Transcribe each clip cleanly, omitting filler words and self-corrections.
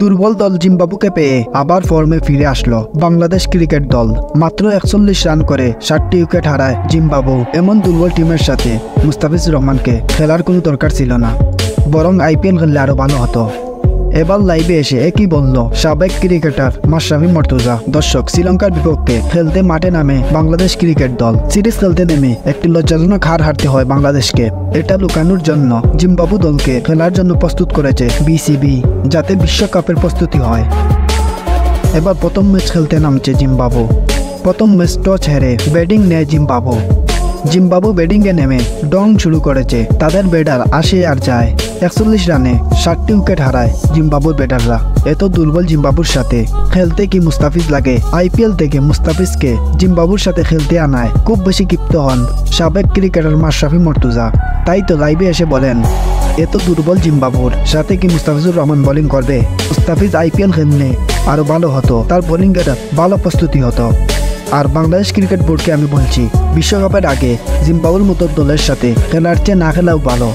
দুর্বল দল জিম্বাবুকে পেয়ে আবার ফর্মে ফিরে আসলো বাংলাদেশ ক্রিকেট দল। মাত্র 41 রান করে 7টি উইকেট হারায় জিম্বাবু। এমন দুর্বল টিমের সাথে মুস্তাফিজুর রহমানকে খেলার কোনো দরকার ছিল না, বরং IPL খেললে আরো ভালো হতো। এবার লাইভে এসে একই বলল সাবেক ক্রিকেটার মাশরাফি মর্তুজা। দর্শক, শ্রীলঙ্কার বিপক্ষে খেলতে মাঠে নামে বাংলাদেশ ক্রিকেট দল। সিরিজ খেলতে নেমে একটি লজ্জাজনক হার হারতে হয় বাংলাদেশকে। এটা লুকানোর জন্য জিম্বাবু দলকে খেলার জন্য প্রস্তুত করেছে BCB, যাতে বিশ্বকাপের প্রস্তুতি হয়। এবার প্রথম ম্যাচ খেলতে নামছে জিম্বাবু। প্রথম ম্যাচ টস হেরে ব্যাটিং নেয় জিম্বাবু ব্যাটিংয়ে নেমে ডং শুরু করেছে। তাদের ব্যাটার আসে আর যায়। 41 রানে 7টি উইকেট হারায় জিম্বাবুর ব্যাটাররা। এত দুর্বল জিম্বাবুর সাথে খেলতে কি মুস্তাফিজ লাগে? IPL থেকে মুস্তাফিজকে জিম্বাবুর সাথে খেলতে আনায় খুব বেশি ক্ষিপ্ত হন সাবেক ক্রিকেটার মাশরাফি মর্তুজা। তাই তো লাইভে এসে বলেন, এত দুর্বল জিম্বাবুর সাথে কি মুস্তাফিজুর রহমান বোলিং করবে? মুস্তাফিজ IPL খেললে আরো ভালো হতো, তার বোলিংয়ের ভালো প্রস্তুতি হতো। আর বাংলাদেশ ক্রিকেট বোর্ডকে আমি বলছি, বিশ্বকাপের আগে জিম্বাবুর মতো দলের সাথে খেলার চেয়ে না খেলাও ভালো।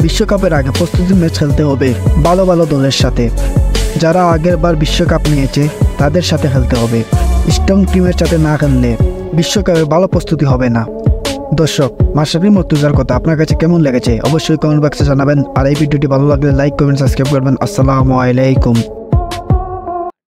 বিশ্বকাপের আগে প্রস্তুতি ম্যাচ খেলতে হবে ভালো ভালো দলের সাথে। যারা আগের বার বিশ্বকাপ নিয়েছে তাদের সাথে খেলতে হবে। স্ট্রং টিমের সাথে না খেললে বিশ্বকাপে ভালো প্রস্তুতি হবে না। দর্শক, মাশরাফি মর্তুজার কথা আপনার কাছে কেমন লেগেছে অবশ্যই কমেন্ট বক্সে জানাবেন। আর এই ভিডিওটি ভালো লাগলে লাইক করবেন, সাবস্ক্রাইব করবেন। আসসালামু আলাইকুম।